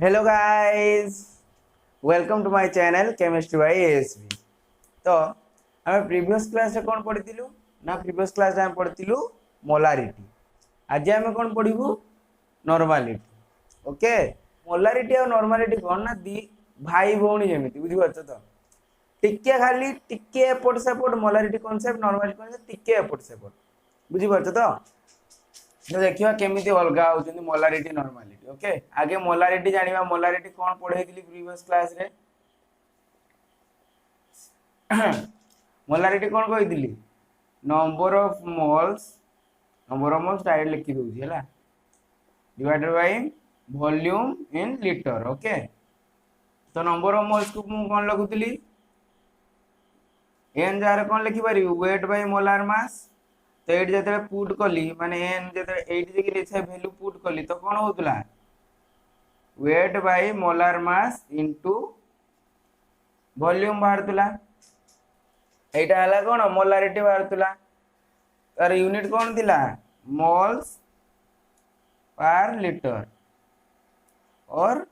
Hello guys, welcome to my channel chemistry by ASV. तो आम previous class रे कौन पढ़िथिलु ना प्रीवियस क्लास रे हम पढ़िथिलु मोलारिटी। आज आम कौन पढ़िबु नॉर्मालिटी। ओके, मोलारिटी और नॉर्मालिटी कौन ना दी भाई भौणी जेमिति बुझि पाछो तो टिके खाली टिके एपट सेपट मोलारिटी कांसेप्ट नॉर्मालिटी कांसेप्ट टिके एपट सेपट बुझि पाछो तो देखिए केमिति अलगा होउछन्ती मोलारिटी नॉर्मालिटी। ओके, आगे मोलारिटी जानिबा। मोलारिटी कोन पढैतिली प्रीवियस क्लास रे मोलारिटी कोन कहितिली नंबर ऑफ मोल्स डायरेक्ट लिखि दोउछि हला divided by volume in litre. Okay, तो नंबर ऑफ मोल्स को मु कोन लिखुतिली एन जार कोन लिखि पारि वेट बाय मोलार मास। तो ये जो पुट कली माने एन जो ये वैल्यू पुट कली तो कौन होतला weight by molar mass into volume बाहरतला। एटा हला कौन मोलारिटी बाहरतला। तार यूनिट कौन थिला मोल्स पर लीटर और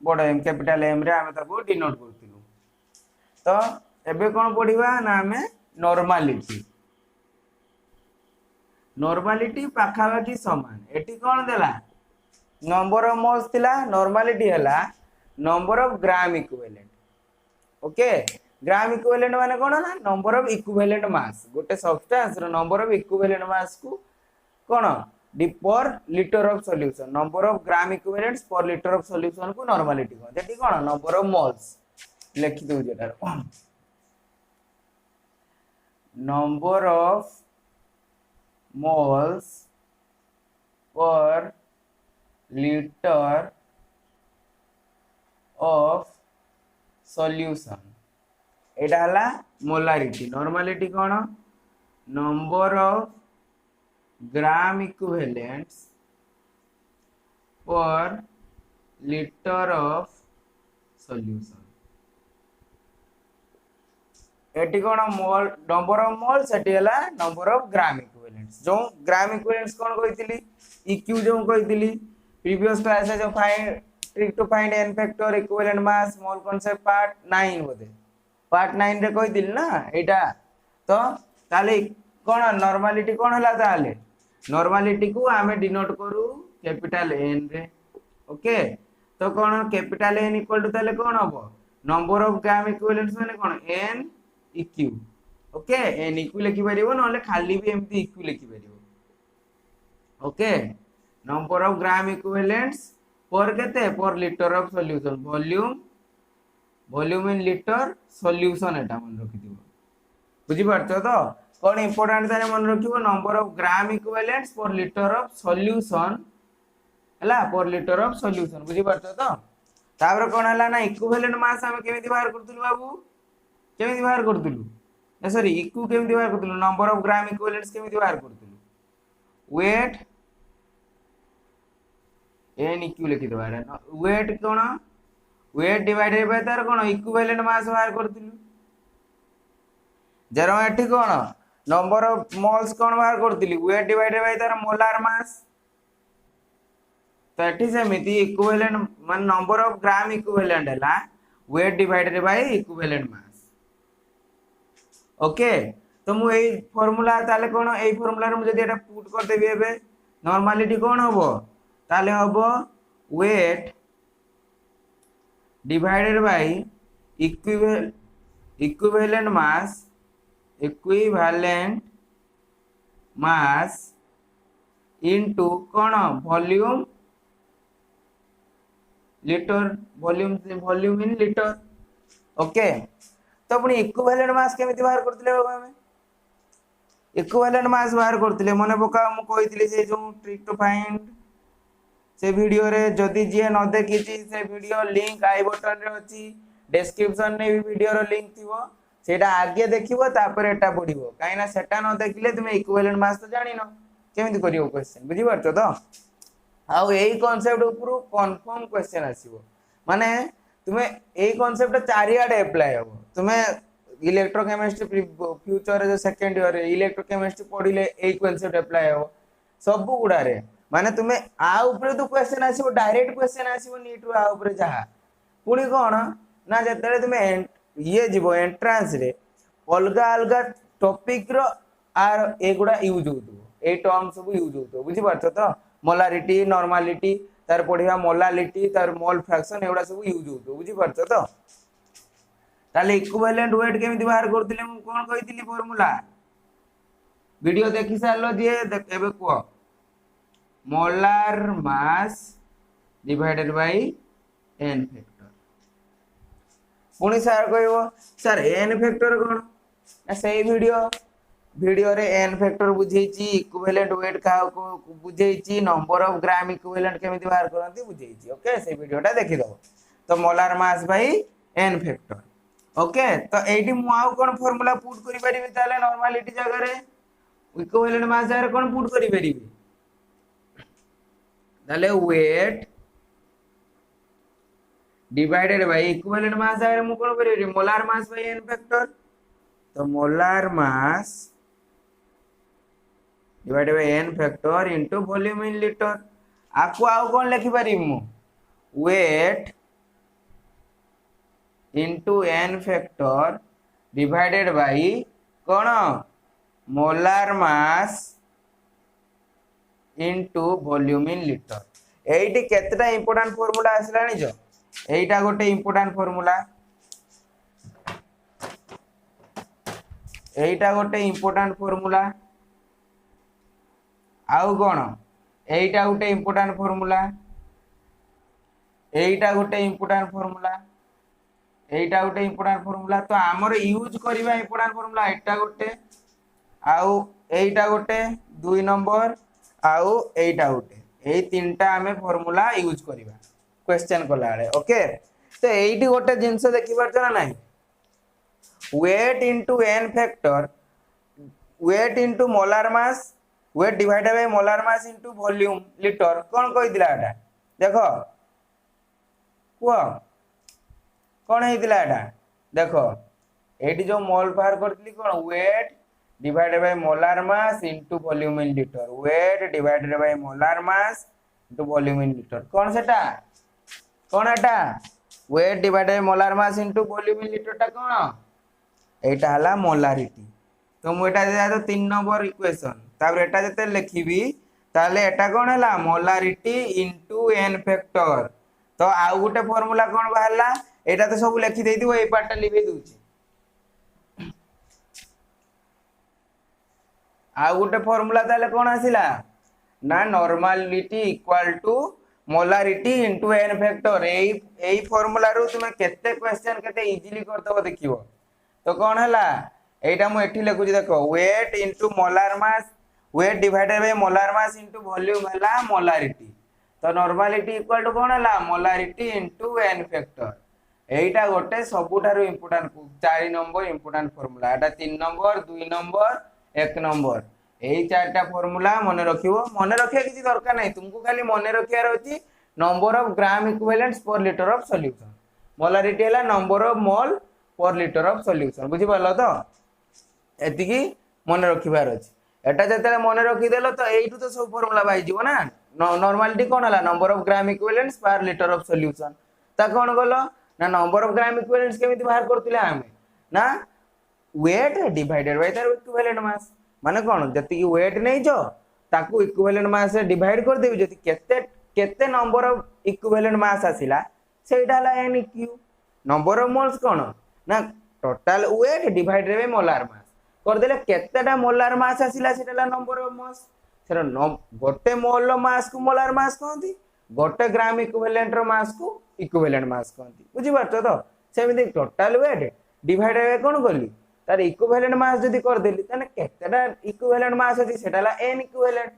बड़ एम कैपिटल एम रे आमे ताको डिनोट करथिलु। तो एबे कौन पढिबा ना आमे नॉर्मालिटी। नॉर्मालिटी पाखापाखि समान। एटी कौन देला नंबर ऑफ मोल्स थिला, नॉर्मालिटी हला number of gram equivalent. Okay, gram equivalent माने कोन ना नंबर ऑफ इक्विवेलेंट मास। गोटे सब्सटेंस रो नंबर ऑफ इक्विवेलेंट मास को कोन per litre of solution number of gram equivalents per litre of solution को नॉर्मालिटी कोन जेटी कोन नंबर ऑफ मोल्स लिखि दउ जेटा number of moles per liter of solution। एटा हला मोलारिटी। नॉर्मालिटी कौन number of gram equivalents per litre of solution. Eighty कौन मोल नंबर ऑफ मोल्स एटी हला नंबर ऑफ ग्राम इक्विवेलेंट्स। जो ग्राम इक्विवेलेंट्स कौन कहितली इक्यू जो कहितली प्रीवियस क्लास है जो find trick to find n factor equivalent mass mole concept part 9 बोले part 9 रे कहितली ना एटा। तो ताले कौन नॉर्मालिटी कौन हला ताले नॉर्मालिटी को आमे डिनोट करू कैपिटल एन रे। ओके, तो कौन कैपिटल एन इक्वल टू ताले कौन हबो नंबर ऑफ ग्राम इक्विवेलेंट्स माने कौन n eq. Okay, n eq लिखि परिबो नले खाली भी एमती इक्यू लिखि परिबो। Okay, number of gram equivalents per केते per litre of solution volume in litre solution एटा मन रखि दिबो। बुझि पारछो तो कोन इंपोर्टेंट ताने मन रखिबो number of gram equivalents per litre of solution हला पर लीटर ऑफ सॉल्यूशन। बुझि पारछो तो तापर कोन हला ना इक्विवेलेंट मास हम केमिति बाहर करथुलु बाबू केमिति बाहर करथुलु ना सॉरी इक्यू केमिति बाहर करथुलु नंबर ऑफ ग्राम इक्विवेलेंट्स केमिति बाहर करथुलु वेट एन इक्यू लिखि दबार वेट कोन वेट डिवाइडेड बाय तार कोन इक्विवेलेंट मास बाहर करथुलु जरो एठी कोन नंबर ऑफ मोल्स कोन बाहर करथुलि वेट डिवाइडेड बाय तार मोलार मास। तो एठी सेमिति इक्विवेलेंट मान नंबर ऑफ ग्राम इक्विवेलेंट हला weight divided by equivalent mass. Okay, तो मु एई फार्मूला ताले कोन एई फार्मूला रे मु जदी एटा पुट कर देबी एबे नॉर्मालिटी कोन हबो ताले हबो wait divided by equivalent mass into cone volume litre volume in litre. Okay, तो अपनी इक्विवेलेंट मास केमिति बाहर करथिले बाबा हमें इक्विवेलेंट मास बाहर करथिले मने पका हम कहितली से जो ट्रिक टू फाइंड से वीडियो रे जदी जे न देखिछि से वीडियो लिंक आई बटन रे अछि डिस्क्रिप्शन रे भी वीडियो रो लिंक थिबो सेटा आगे देखिबो तापर एटा पढिबो काईना सेटा न देखिले तुमे इक्विवेलेंट मास तो जानि न केमिति करियो क्वेश्चन बुझि पारछो तो आ एई कांसेप्ट ऊपर कंफर्म क्वेश्चन आसीबो माने तुमे एई कांसेप्ट चारियाडे अप्लाई हो तुमे इलेक्ट्रोकेमिस्ट्री फ्यूचर जो सेकंड ईयर इलेक्ट्रोकेमिस्ट्री पढिले एई कांसेप्ट अप्लाई हो सब गुडा रे माने तुम्हें आ ऊपर तो क्वेश्चन आसीबो डायरेक्ट क्वेश्चन आसीबो नीट रो आ ऊपर जहा पुणी कौन ना जतले तुम्हें ये जीवो एंट्रांस रे अलगा अलगा टॉपिक रो आर एगुडा यूज होतो ए टर्म सब यूज होतो बुझी पारछो तो मोलारिटी नॉर्मालिटी तार पढ़िया मोलालिटी तार मोल फ्रैक्शन एगुडा सब यूज होतो बुझी पारछो तो ताले इक्विवेलेंट वेट केमिति बाहर करथिले मु कोन कहितली फार्मूला वीडियो देखि सारलो जे एबे को molar mass divided by n factor पुणी सर कहबो सर n फैक्टर कोन ना सही वीडियो रे n फैक्टर बुझेची इक्विवेलेंट वेट का को बुझेची नंबर ऑफ ग्राम इक्विवेलेंट केमिति बाहर करंती बुझेची ओके से वीडियोटा देखि दो तो molar mass by n factor okay तो एटी मु आउ कोन फार्मूला पुट करि परिबे ताले नॉर्मलिटी जगह रे इक्विवेलेंट मास जगह रे कोन पुट करि परिबे ताले weight divided by equivalent mass जगह रे मु कोन करिबे molar mass by n factor तो molar mass divided by n factor into volume in litre आको आउ कोन लिखि परिबे मु weight into n factor divided by कौन molar mass into volume in litre एइटी केतेटा इंपोर्टेंट फार्मूला आसलानी जो एइटा गोटे इंपोर्टेंट फार्मूला एइटा गोटे इंपोर्टेंट फार्मूला आउ कौन एइटा गोटे इंपोर्टेंट फार्मूला एइटा गोटे इंपोर्टेंट फार्मूला एइटा गोटे इंपोर्टेंट फार्मूला तो आमर यूज करबा इंपोर्टेंट फार्मूला एटा गोटे आउ एइटा गोटे 2 नंबर आउ एइटा गोटे एई तीनटा हमें फार्मूला यूज करबा क्वेश्चन कला रे ओके तो एइटी गोटे जिंस देखि परछ ना नाही weight into n factor weight into molar mass weight divided by molar mass into volume litre कोन कहि दिला एटा देखो को कौन होता है देखो ये जो मोल बाहर करी कौन wait divided by molar mass into volume in litre wait divided by molar mass into volume in litre कौन सेटा कौन एटा wait divided by molar mass into volume in litre टा कौन एटा हला मोलारिटी तो मु एटा दे तो 3 नंबर इक्वेशन तापर एटा जते लिखिबी ताले एटा कौन हला मोलारिटी इनटू n फैक्टर तो आउ गोटे फार्मूला कौन बाहरला एटा तो सब लिखि देई दिबो ए पार्टटा लिखि दूची आ गोटे फार्मूला ताले कोन आसिला ना normality equal to molarity into n factor एई फार्मूला रो तुमे केते क्वेश्चन केते इजीली करतबो देखिबो तो कोन हला एटा मु एठी लिखुची देखो wait into molar mass weight divided by molar mass into volume हला मोलारिटी तो नॉर्मलिटी इक्वल टू कोन हला मोलारिटी इनटू n फैक्टर एटा गोटे सबुठारु इंपोर्टेंट 4 नंबर इंपोर्टेंट फार्मूला एटा 3 नंबर 2 नंबर 1 नंबर एई चारटा फार्मूला मने रखिबो मने रखिया किछि दरकार नै तुमको खाली मने रखियार अछि number of gram equivalents per litre of solution molarity हला नंबर ऑफ मोल पर लीटर ऑफ सॉल्यूशन बुझि पालो तो एतिकी मने रखिबार अछि एटा जते मने रखि देलो तो एइटु तो सब फार्मूला बाइ जिवो ना नॉर्मलिटी कोन हला number of gram equivalents per litre of solution ता कोन गलो ना नंबर ऑफ ग्राम इक्विवेलेंट्स केमिति बाहर करतिले हमें ना वेट डिवाइडेड बाय तार इक्विवेलेंट मास माने कोन जति की वेट नै जो ताकू इक्विवेलेंट मास से डिवाइड कर देबी जति केते केते नंबर ऑफ इक्विवेलेंट मास आसिला सेटा ला n q number of moles कोन ना total weight divided by molar mass कर देले केतेटा मोलार मास आसिला सेटा ला नंबर ऑफ मास सेटा गोटे मोल रो मास को मोलार मास कहंती गोटे ग्राम इक्विवेलेंट रो मास को इक्विवेलेंट मास कहंती बुझि पारछो तो सेमिति टोटल वेट डिवाइडेड बाय कोन करली तार इक्विवेलेंट मास जदी कर देली तने केतेटा इक्विवेलेंट मास अछि सेटाला n equivalent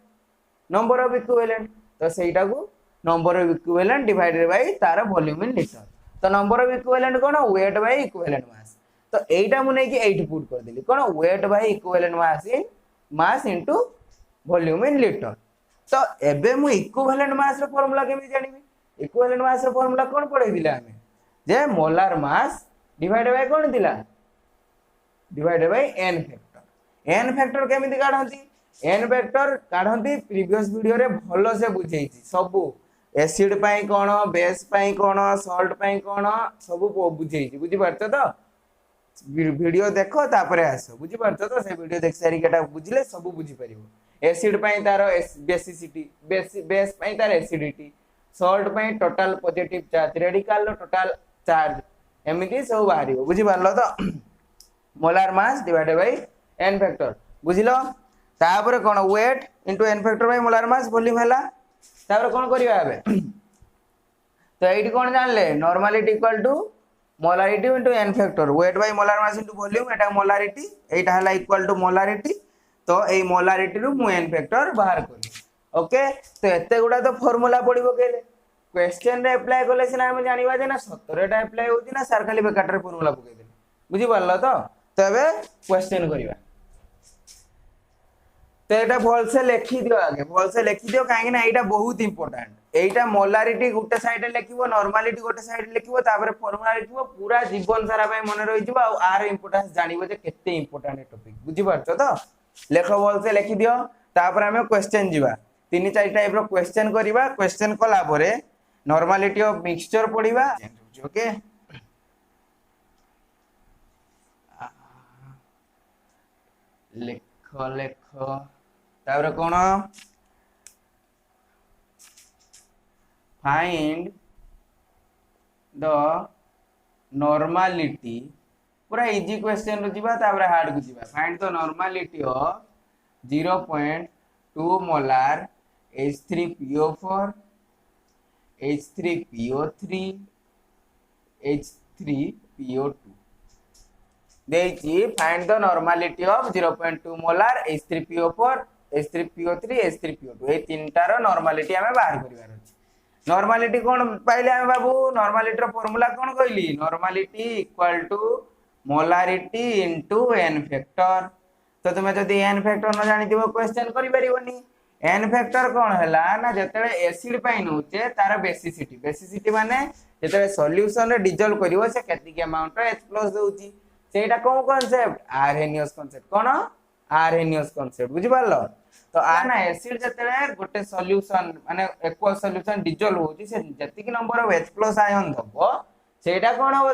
number of equivalent तो सेटा को number of equivalent divided by तार वॉल्यूम इन लीटर तो नंबर ऑफ इक्विवेलेंट कोन वेट बाय इक्विवेलेंट मास तो एटा मु नै कि 8 पुट कर देली कोन weight by equivalent mass into volume in litre तो एबे मु इक्विवेलेंट मास रो फार्मूला केमि जानिबी इक्विवेलेंट मास रो फार्मूला कोन पढै दिला हमें जे मोलार मास डिवाइडेड बाय कोन दिला डिवाइडेड बाय n फैक्टर केमिति काढंती एन वेक्टर काढंती प्रीवियस वीडियो रे भलो से बुझेइछि सब एसिड पाई कोन बेस पाई कोन सॉल्ट पाई कोन सब बुझेइछि बुझि पारछ तो वीडियो देखो तापरे आसो बुझि पारछ तो से वीडियो देख सारी केटा बुझिले सब बुझि परिबो एसिड पाई तार बेसिसिटी बेस पाई तार एसिडिटी सॉल्ट पाई टोटल पॉजिटिव चार्ज रेडिकल रो टोटल चार्ज एमिति सब बाहरिबो बुझि पारलो तो molar mass divided by n factor बुझिलो तापर कोन weight into n factor by molar mass volume हला तापर कोन करिवा एबे तो एठी कोन जानले normality equal to molarity into n factor weight by molar mass into volume एटा मोलारिटी एटा हला इक्वल टू मोलारिटी तो ए मोलारिटी रु मु एन फैक्टर बाहर करी ओके तो एते गुडा तो फार्मूला पडिबो केले क्वेश्चन रे अप्लाई करले सिना हम जानिबा जे ना सतरेटा अप्लाई होची ना सर खाली बेकाटर फार्मूला पकै दे बुझी पारलो तो एबे क्वेश्चन करिवा तो एटा भल से लिखि दियो आगे भल से लिखि दियो काहे ना एटा बहुत इंपोर्टेंट एटा मोलारिटी गुटे साइड लिखिबो नॉर्मलिटी गुटे साइड लिखिबो तापर फार्मूला लिखिबो पूरा जीवन सारा पे मन रहि जिवो आ आर इंपोर्टेंस जानिबो जे केते इंपोर्टेंट टॉपिक बुझी पारछो तो लेखो भल से लिखि दियो तापर हमें क्वेश्चन जिवा तीन चार टाइप रो क्वेश्चन करिवा क्वेश्चन कला परे नॉर्मलिटी ऑफ मिक्सचर पढिबा ओके लेखो लेखो तापर कोन फाइंड द नॉर्मलिटी पूरा इजी क्वेश्चन रो जीवा तापर हार्ड को जीवा find the normality of 0.2 molar H3PO4 H3PO3 H3PO2 देछि find the normality of 0.2 molar H3PO4 H3PO3 H3PO2 ए तीनटा रो नॉर्मलिटी हमें बाहर करिवार अछि नॉर्मलिटी कोन पाइले हम बाबू नॉर्मलिटी रो फार्मूला कोन कहली normality equal to molarity into n factor तो तुमे जदी एन फैक्टर न जानि दिबो क्वेश्चन करि परिबोनी एन फैक्टर कोन हला ना जतले एसिड पाई नउचे तार बेसिसिटी माने जतले सॉल्यूशन रे डिजॉल्व करिवो से केति अमाउंट रो H+ दोउची सेटा कोन कांसेप्ट आरहेनियस कांसेप्ट कोन आरहेनियस कांसेप्ट बुझि पारलो तो आ ना एसिड जतले गोटे सॉल्यूशन माने एक्वा सॉल्यूशन डिजॉल्व होची से जति की नंबर ऑफ H+ आयन दबो सेटा कोन हो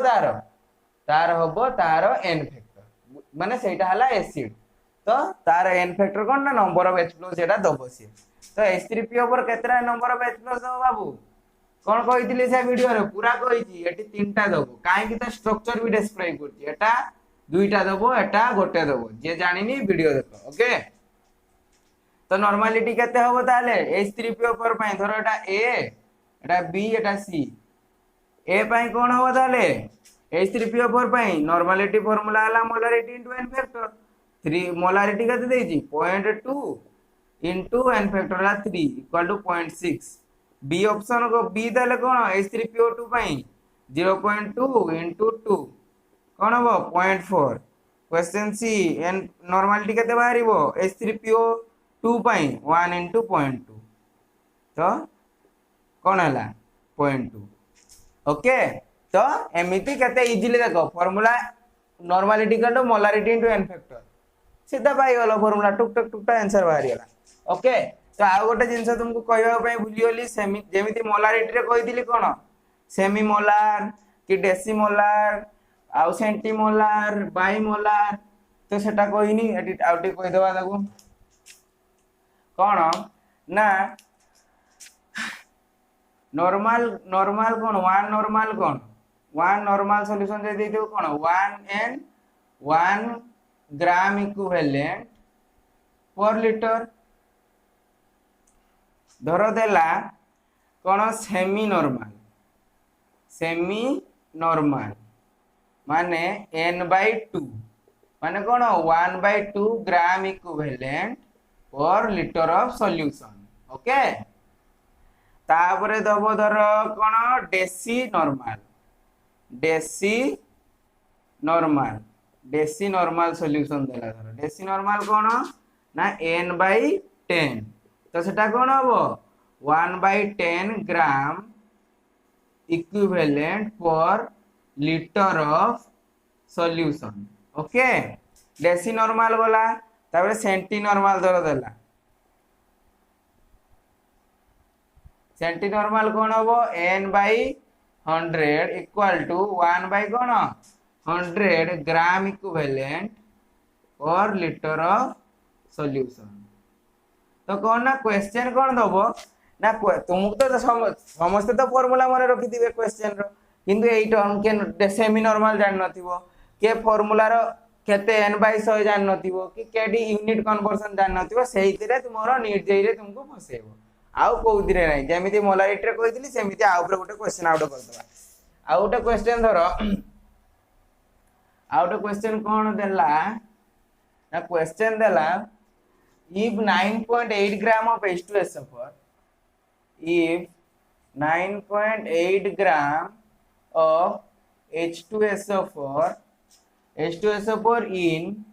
तार होबो तार एन फैक्टर माने सेटा हला एसिड तो तार एन फैक्टर कोन ना नंबर ऑफ H+ सेटा दबो से तो H3PO पर केतरा नंबर ऑफ H+ दबो बाबू कोन कहितली से वीडियो रे पूरा कहिची एटी तीनटा दबो काहे कि त स्ट्रक्चर भी डिस्क्राइब करची एटा दुईटा दबो एटा गोटे दबो जे जानिनी वीडियो देखो ओके तो नॉर्मलिटी केते होबो ताले H3PO पर पई धरो एटा A Etah B Etah C A पई कोन होबो ताले H3PO पर पई नॉर्मलिटी फार्मूला हला molarity into n factor 3 molarity केते देजी 0.2 इनटू एन फैक्टर हला 3 इक्वल टू 0.6 बी ऑप्शन को बी देले कोन H3PO2 पई 0.2 इनटू 2 कोन हो 0.4 क्वेश्चन सी एन नॉर्मलिटी केते बाहरिबो H3PO2 पई 1 इनटू 0.2 तो कोन हला 0.2 ओके तो एमिति केते इजीली देखो formula normality equal to molarity into n factor सीधा पाई गलो फार्मूला टुक टक टुक आंसर बाहर गला ओके तो आ गोटे जिंस तुमको कहबा पई भूली गली सेमी जेमिति मोलारिटी रे कहिदिली कोन सेमी मोलार कि डेसी मोलार आउ सेंटी मोलार बाई मोलार तो सेटा कहिनी एटी आउटी कहि देबा ताको कोन ना नॉर्मल कोन वन नॉर्मल सॉल्यूशन दे देतो कोन 1 ग्राम इक्विवेलेंट पर लीटर धरो देला कोन सेमी नॉर्मल माने n/2 माने कोन 1/2 ग्राम equivalent per litre of solution okay तापरे दबो धरो कोन डेसी नॉर्मल सॉल्यूशन देला धरो डेसी नॉर्मल कोन ना n/10 तो सेटा कोन हबो 1/10 gram equivalent per litre of solution okay deci normal गला तापर सेंटी नॉर्मल धर देला सेंटी नॉर्मल कौन हम n by 100 equal to 1 by कौन 100 ग्राम इक्विवेलेंट और लीटर ऑफ सॉल्यूशन। तो कौन ना क्वेश्चन कौन दब ना तुमको तो समस्ते तो फॉर्मूला मन रखी थे क्वेश्चन रो किंतु एई टर्म के सेमी नॉर्मल जान नथिबो के फॉर्मूला रो केते n बाई 100 जान नथिबो कि केडी यूनिट कन्वर्जन जान नथिबो सेहितिरे तुमरो नीट जेई रे तुमको फसेबो आउ कोउदिरे नै जेमिति मोलारिटी रे कहितली सेमिति आ ऊपर गोटे क्वेश्चन आउट कर दबा आ गोटे क्वेश्चन धरो आ गोटे क्वेश्चन कोन देला ना क्वेश्चन देला if 9.8 gram of H2SO4 if 9.8 gram of H2SO4 in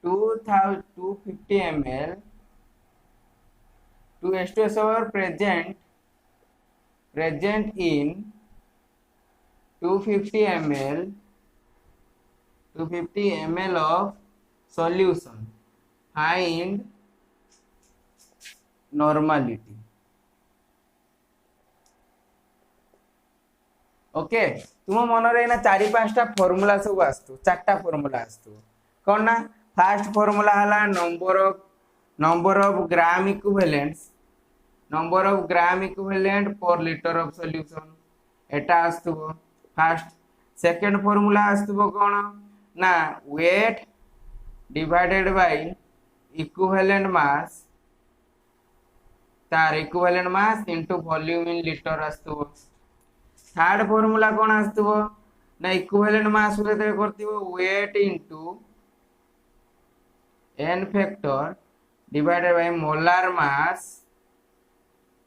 250 ml to H2SO4 present in 250 ml of solution find normality। Okay तुम मन रे ना 4-5टा फार्मूला सब आस्तु 4टा फार्मूला आस्तु कोन ना फर्स्ट फार्मूला हला number of gram equivalent per litre of solution एटा आस्तु फर्स्ट। सेकंड फार्मूला आस्तु कोन ना weight divided by equivalent mass तार equivalent mass into volume in litre आस्तु। थर्ड फार्मूला कौन आस्तु ना इक्विवेलेंट मास रे करथिबो weight into n factor divided by molar mass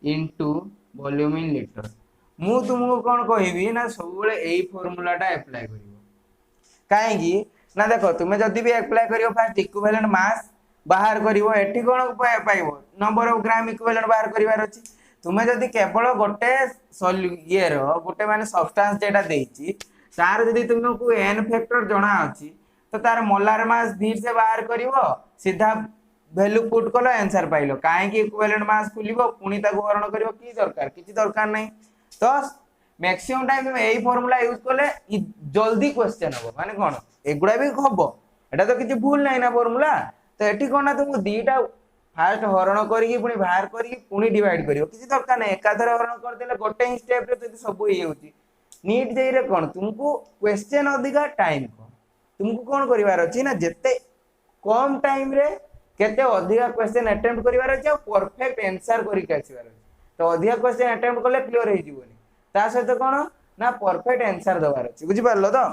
into volume in litre. मु तुमको कौन कहबी ना सब बेले एई फार्मूलाटा अप्लाई करिवो काहेकि ना देखो तुम्हें जदि भी अप्लाई करियो फर्स्ट इक्विवेलेंट मास बाहर करिवो एठी कोन पाइबो नंबर ऑफ ग्राम इक्विवेलेंट बाहर करिवार अछि। तुम्हें जदि केवल गोटे ये गोटे माने सब्सटेंस जेटा देइछि तार जदि तुमको n फैक्टर जणा अछि तो तार मोलार मास धीर से बाहर करिवो सीधा वैल्यू पुट कलो आंसर पाइलो काहे कि इक्विवेलेंट मास खुलिबो पुनी ताको हरण करिवो की दरकार किछि दरकार नै। तो मैक्सिमम टाइम तुम एई फार्मूला यूज करले जल्दी क्वेश्चन हो माने कोन एगुडा भी हबो एटा तो किछि भूल नै ना फार्मूला। तो एठी कोन ना तुमको दीटा फास्ट हरण करी पुणी बाहर करी पुणी डिवाइड करियो किछि दरकार नै एकाधर हरण कर देले गोटे ही स्टेप रे तो सब ही होउची। नीट जेई रे कोन तुमको क्वेश्चन अधिका टाइम को तुमको कोन करिवार अछि ना जते कम टाइम रे केते अधिका क्वेश्चन अटेम्प्ट करिवार अछि आ परफेक्ट आंसर करी के आसीवार अछि। तो अधिका क्वेश्चन अटेम्प्ट करले क्लियर हो जिवोनी ता सहित कोन ना परफेक्ट आंसर दवार अछि बुझि पारलो। तो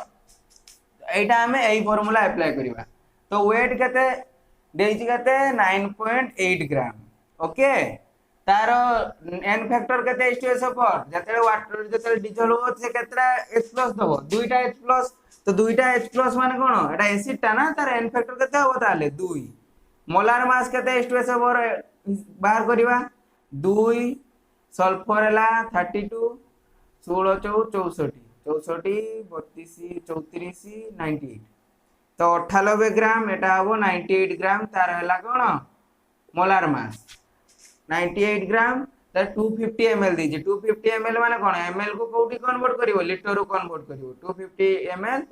एटा हमें एई फार्मूला अप्लाई करिवा। तो वेट केते देइछि केते 9.8 ग्राम ओके तार n फैक्टर केते H2SO4 जते वाटर जते डीजल हो से केतरा H+ दबो दुईटा H+ तो दुईटा H+ माने कोन एटा एसिड ता ना तार n फैक्टर केते हो ताले 2 मोलार मास केते H2SO4 बाहर करिवा 2 सल्फर हला 32 16 64 32 32 98 तो 98 ग्राम एटा हो 98 ग्राम तार हला कोन मोलार मास 98 ग्राम तार 250 ml दीजिए 250 ml माने कोन ml को कोठी कन्वर्ट करिवो लीटर रो कन्वर्ट करिवो 250 ml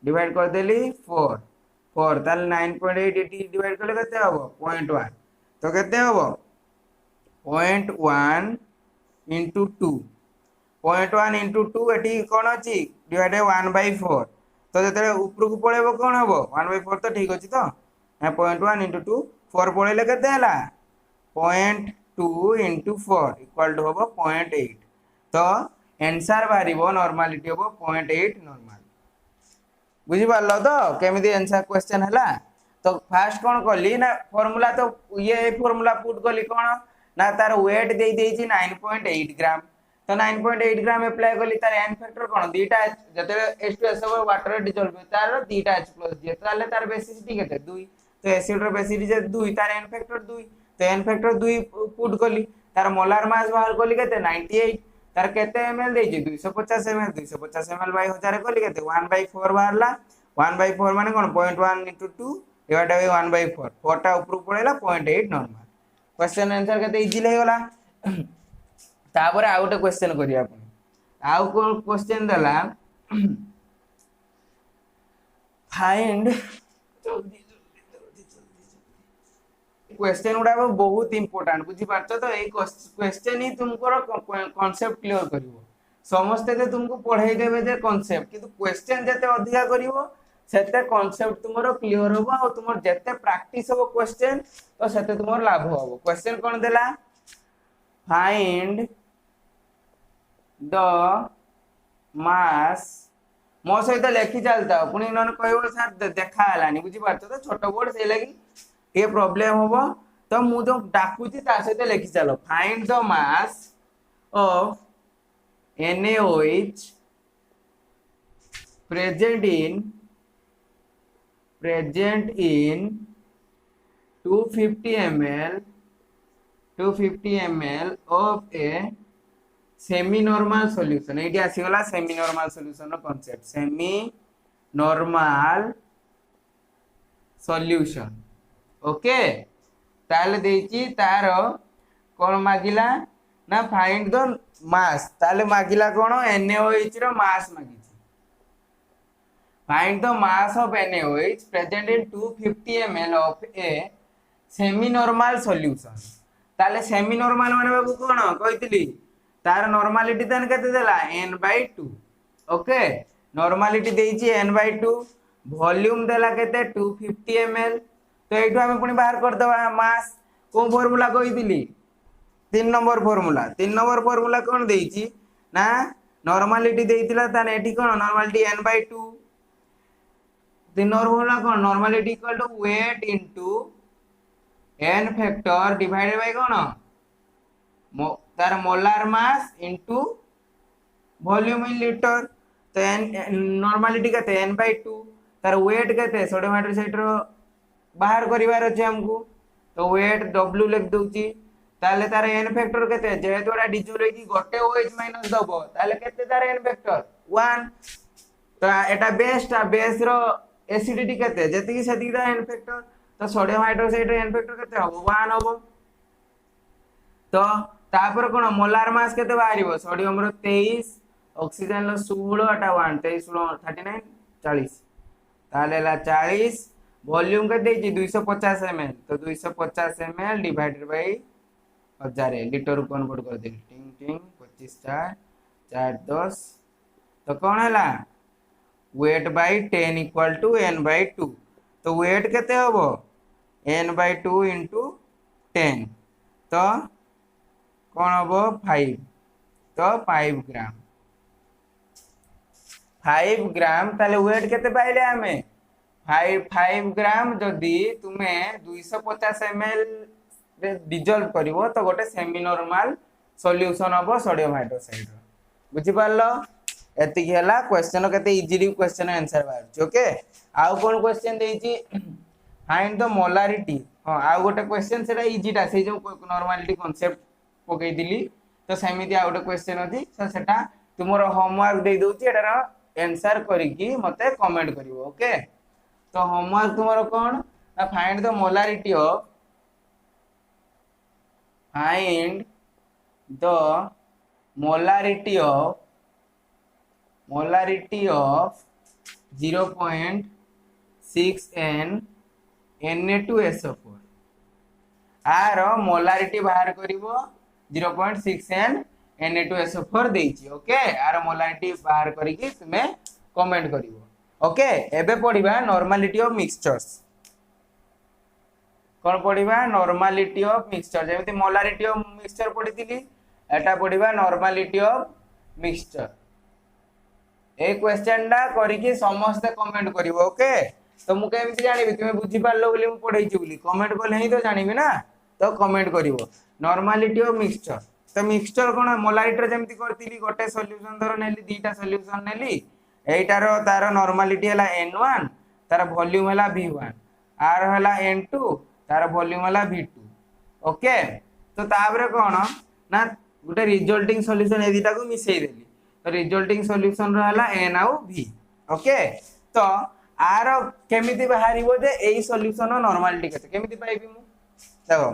डिवाइड कर देली 4 ताल 9.8 डिवाइड करले केते हबो 0.1 तो केते हबो 0.1 into 2 0.1 into 2 एटी कोन अछि डिवाइड 1/4 तो जते ऊपर को पळेबो कोन हबो 1/4 तो ठीक अछि। तो 0.1 into 2 4 पळेले केते हला 0.2 into 4 इक्वल टू हबो 0.8 तो आंसर बारिबो नॉर्मलिटी हबो 0.8 नॉर्मल बुझि पारलो। तो केमिति आंसर क्वेश्चन हला तो फर्स्ट कोन करली ना फार्मूला तो ये फार्मूला पुट करली कोन ना तार वेट देई देछि 9.8 ग्राम तो 9.8 ग्राम अप्लाई करली तार n फैक्टर कोन दीटा जते H2SO4 वाटर डिसॉल्व तार दीटा H+ जे ताले तार बेसिसिटी केते 2 तो एसिड रो बेसिसिटी 2 तार n फैक्टर 2 तो n फैक्टर 2 पुट करली तार मोलार मास बाहर करली केते 98 तार केते ml देछि 250 ml 250 ml बाय 1000 करली केते 1/4 बाहरला 1/4 माने कोन 0.1 into 2 डिवाइड बाय 1/4 4 टा ऊपर पळेला 0.8 नॉर्मल क्वेश्चन आंसर केते इजीली हे गला तापर आ गोटे क्वेश्चन करिया आपण आउ कोन क्वेश्चन दला फाइंड क्वेश्चन गुड़ा बहुत इंपोर्टेंट बुझी पारछ तो ए क्वेश्चन ही तुमको कांसेप्ट क्लियर करिवो समस्ते ते तुमको पढ़ाई देबे जे कांसेप्ट किंतु क्वेश्चन जते अधिका करिवो सेते कांसेप्ट तुमरो क्लियर होबो और तुमर जते प्रैक्टिस होबो क्वेश्चन तो सेते तुमर लाभ होबो क्वेश्चन कोन देला फाइंड द मास मो सहित लिखि चलता पुणी नन कहबो सर देखा हलानी बुझी पारछ तो छोट बोर्ड से लगी ये प्रॉब्लम होबो तो मु जो डाकुची ता सहित लिखि चलो find the mass of NaOH present in 250 ml of a semi normal solution एटी आसीगला सेमी नॉर्मल सॉल्यूशन रो concept semi normal solution okay ताले देची तार कोन मागिला ना फाइंड द मास ताले मागिला कोन NaOH रो मास मागी find the mass of NaOH present in 250 ml of a semi normal solution ताले सेमी नॉर्मल माने बाबू कोन कहितली तार नॉर्मलिटी तन केते देला n/2 okay normality देची n/2 volume देला केते 250 ml तो एठो हम पुनी बाहर कर दवा मास को फार्मूला कहितली 3 नंबर फार्मूला कोन देची ना नॉर्मलिटी देइतिला ताने एठी कोन नॉर्मलिटी n/2 3 फार्मूला कोन normality equal to weight into n factor divided by कोन तार molar mass into volume in litre तो नॉर्मलिटी केते n/2 तार वेट केते सोडियम हाइड्रोक्साइड रो बाहर करिवार अछि हमकु तो वेट w लिख दोची ताले तार n फैक्टर केते जेतोडा डिजोल की गोटे OH माइनस दबो ताले केते तार n फैक्टर 1 तो एटा बेस रो एसिडिटी केते जति की सेति दा n फैक्टर तो सोडियम हाइड्रोक्साइड रो n फैक्टर केते हबो 1 हबो तो तापर कोन मोलार मास केते बाहरिबो सोडियम रो 23 ऑक्सीजन रो 16 एटा 1 23 16 39 40 ताले ला 40 वॉल्यूम के देची 250 ml तो 250 ml divided by 1000 litre convert कर दे टिंग टिंग 25 4 4 10 तो कौन हैला weight by 10 equal to n/2 तो वेट केते होबो n/2 इनटू 10 तो कौन होबो 5 तो 5 ग्राम 5 ग्राम ताले वेट केते पाइले हमें 5 ग्राम जदी तुमे 250 ml रे डिजॉल्व करिवो तो गोटे सेमी नॉर्मल सॉल्यूशन हबो सोडियम हाइड्रोक्साइड बुझी पारलो एति गेला क्वेश्चन केते इजीली क्वेश्चन आंसर बार ओके आउ कोन क्वेश्चन देची फाइंड द मोलारिटी हां आउ गोटे क्वेश्चन सेटा इजी टा से जो नॉर्मलिटी कांसेप्ट पकई दिली तो सेमिति आउ गोटे क्वेश्चन अछि तो सेटा तुमरो होमवर्क दे दोची एटार आंसर करी की मते कमेंट करिवो ओके तो होमवर्क तुम्हारा कौन find the molarity of find the molarity of 0.6n Na2SO4 आर मोलारिटी बाहर करिवो 0.6n Na2SO4 देछि ओके आर मोलारिटी बाहर करिकि तुमे कमेंट करिवो ओके एबे पढिबा नॉर्मलिटी ऑफ मिक्सचर्स कौन पढ़ा नॉर्मलिटी ऑफ मिक्सचर जमी मोलारिटी ऑफ मिक्सचर पढ़ी एटा पढ़ा normality of mixture A question टा करिकि समस्त कमेंट करिवो ओके तो मु केमिति जानिबि तुमे बुझी पारलो बोली मु पढाइछि बोली कमेंट करले ही तो जानिबि ना तो कमेंट करिवो नॉर्मलिटी ऑफ मिक्सचर तो मिक्सचर कोन मोलारिटी जमिति करतिली गोटे सॉल्यूशन धर नेली दीटा सॉल्यूशन नेली एटार तार नॉर्मलिटी हला n1 तार वॉल्यूम हला v1 r हला n2 तार वॉल्यूम हला v2 ओके तो ताबरे कोन ना गुटे रिजल्टिंग सॉल्यूशन ए दीटा को मिसई देली तो रिजल्टिंग सॉल्यूशन रहला n आउ v ओके तो आर केमिति बाहरिबो जे एई सॉल्यूशन नॉर्मलिटी केते केमिति पाइबी मु देखो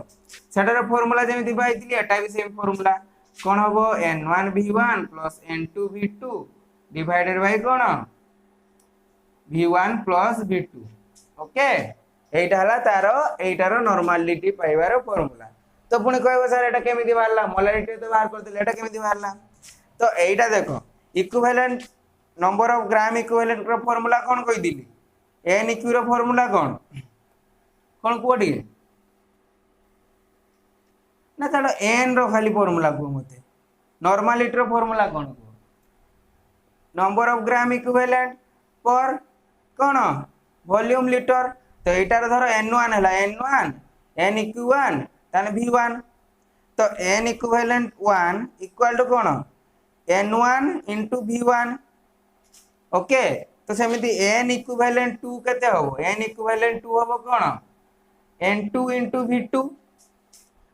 सेटार फार्मूला जेमिति पाइतिली एटा भी सेम फार्मूला कोन हबो n1v1 plus n2v2 divided by cone v1 plus v2 okay एटा हला तारो एटारो नॉर्मलिटी पाइबार फार्मूला तो पुणी कहबो सर एटा केमिति बाहरला मोलारिटी तो बाहर कर देले एटा केमिति बाहरला तो एटा देखो equivalent number of gram equivalent रो फार्मूला कोन कहि दिली n इक्यू रो फार्मूला कोन कोडी ना चलो n रो खाली फार्मूला को मते नॉर्मलिटी रो फार्मूला कोन को नंबर ऑफ ग्राम इक्विवेलेंट पर कोन वॉल्यूम लीटर तो एटार धरो n1 हला n1 n इक्यू1 ताने v1 तो n इक्विवेलेंट 1 इक्वल टू कोन n1 into v1 ओके तो सेमिति n इक्विवेलेंट 2 केते होबो n इक्विवेलेंट 2 होबो कोन n2 into v2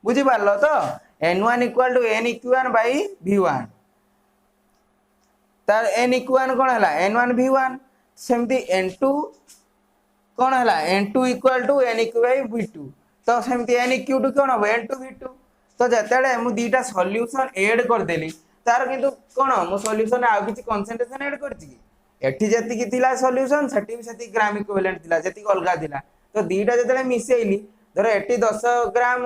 बुझी पारलो तो n1 equal to n eq one by v1 तार n इक्यू1 कोन हला n1 v1 सेमिति n2 कोन हला n2 equal to n eq by v2 तो सेमिति n इक्यू2 कोन होबो n2 v2 तो जतेले मु दीटा सॉल्यूशन ऐड कर देली तार किंतु कोन मु सॉल्यूशन आ किछि कंसंट्रेशन ऐड करछि कि एठी जति कि थिला सॉल्यूशन सेठी भी सेठी ग्राम इक्विवेलेंट थिला जति अलगा थिला तो दीटा जतेले मिसेइली धर एटी 10 ग्राम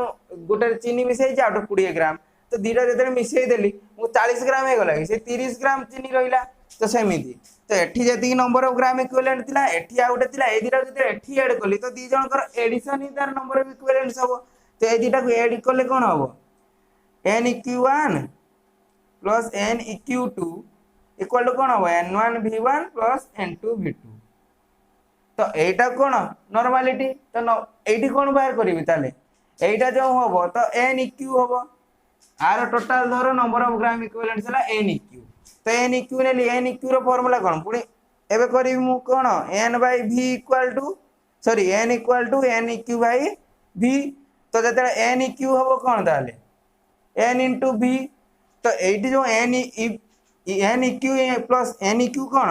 गोटे चीनी मिसई जा 20 ग्राम तो दीटा जते मिसई देली मु 40 ग्राम हे गला से 30 ग्राम चीनी रहिला तो सेमिति तो एठी जति नंबर ऑफ ग्राम इक्विवेलेंट थिला एठी आ गोटे थिला ए दीटा जते एठी ऐड कली तो दी जन कर एडिशन ही तार नंबर ऑफ इक्विवेलेंट्स हबो तो ए दीटा को ऐड करले कोन हबो n eq1 plus n eq2 equal to कोन हबो n1 v1 plus n2 v2 तो एटा कोन नॉर्मलिटी तो एठी कोन बाहर करबी ताले एटा जो होबो तो n eq होबो आर टोटल धरो नंबर ऑफ ग्राम इक्विवेलेंट्स हला n eq तो n eq नेली n eq रो फार्मूला कोन पुनी एबे करबी मु कोन n by v equal to sorry n equal to n eq by v तो जते n eq होबो कोन ताले n into v तो एठी जो n eq plus n eq cone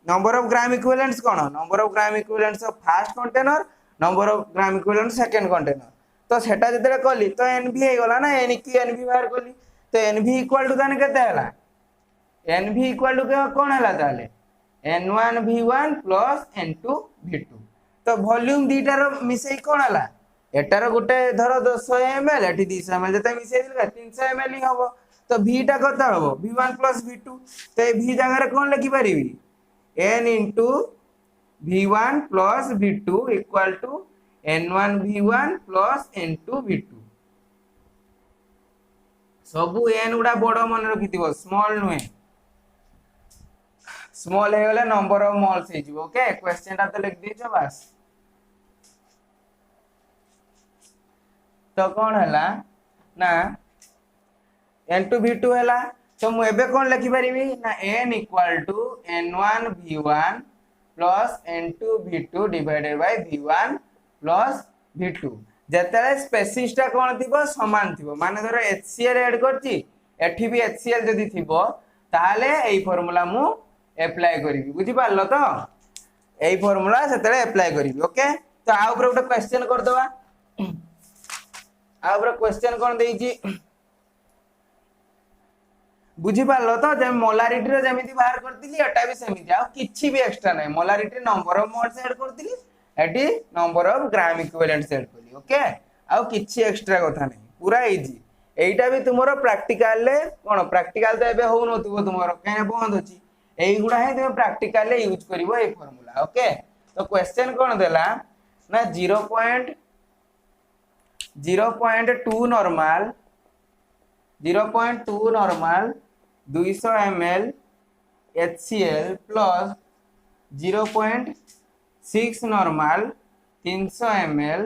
number of gram equivalents cone number of gram equivalents of first container number of gram equivalent second container तो सेटा जते कली तो nv हे गला ना n eq nv बाहर कली तो nv इक्वल टू ताने केते हला nv इक्वल टू कोन हला ताले n1 v1 plus n2 v2 तो वॉल्यूम दीटा रो मिसई कोन हला एटार गोटे धरो 200 ml एठी 200 ml जते मिसई दिल 300 ml ही हबो तो v टा कत हबो v1 प्लस v2 तो ए v जगह रे कोन लिखि परिबी n into v1 plus v2 equal to n1 v1 plus n2 v2 सबु n उडा बड़ मन रखिथिबो स्मॉल नुए स्मॉल हे गले नंबर ऑफ मोल्स हे जिवो ओके क्वेश्चन ता तो लिख दीछो बस तो कोन हला ना n2 v2 हला तो मु एबे कोन लिखि परिबी ना n equal to n1 v1 plus n2 v2 divided by v1 plus v2 जतले स्पेसिसटा कोन थिबो समान थिबो माने धरो HCl ऐड करछि एठी भी HCl जदी थिबो ताले एई फार्मूला मु अप्लाई करिवि बुझि पारलो तो एई फार्मूला सेतले अप्लाई करिवि ओके तो आ ऊपर उठे क्वेश्चन कर दवा आ ऊपर क्वेश्चन कोन देइछि बुझी पारलो तो जे मोलारिटी रो जेमिति बाहर करतिली एटा भी सेमिति आ किछि भी एक्स्ट्रा नै molarity number of moles add करतिली एटी number of gram equivalents add करली ओके आ किछि एक्स्ट्रा कथा नै पूरा इजी एइटा भी तुमरो प्रैक्टिकल ले कोन प्रैक्टिकल तो एबे हो नथुबो तुमरो काहे बंद होची एई गुडा है तुम प्रैक्टिकल ले यूज करिवो ए फार्मूला ओके तो क्वेश्चन कोन देला ना 0.2 normal 0.2 normal 200 ml HCl plus 0.6 normal 300 ml